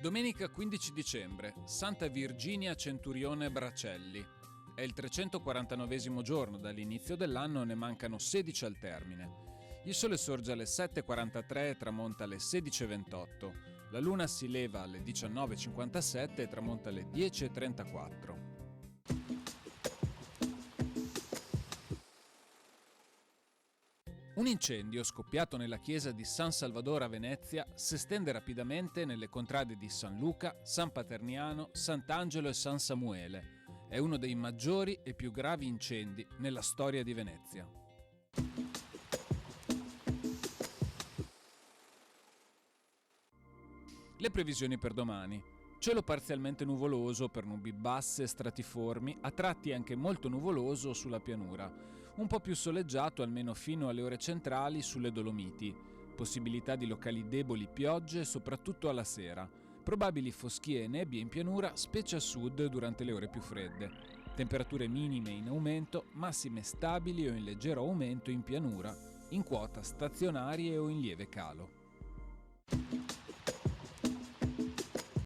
Domenica 15 dicembre, Santa Virginia Centurione Bracelli. È il 349esimo giorno dall'inizio dell'anno, ne mancano 16 al termine. Il sole sorge alle 7:43 e tramonta alle 16:28. La luna si leva alle 19:57 e tramonta alle 10:34. Un incendio scoppiato nella chiesa di San Salvador a Venezia si estende rapidamente nelle contrade di San Luca, San Paterniano, Sant'Angelo e San Samuele. È uno dei maggiori e più gravi incendi nella storia di Venezia. Le previsioni per domani. Cielo parzialmente nuvoloso per nubi basse e stratiformi, a tratti anche molto nuvoloso sulla pianura. Un po' più soleggiato almeno fino alle ore centrali sulle Dolomiti. Possibilità di locali deboli piogge soprattutto alla sera. Probabili foschie e nebbie in pianura, specie a sud durante le ore più fredde. Temperature minime in aumento, massime stabili o in leggero aumento in pianura, in quota stazionarie o in lieve calo.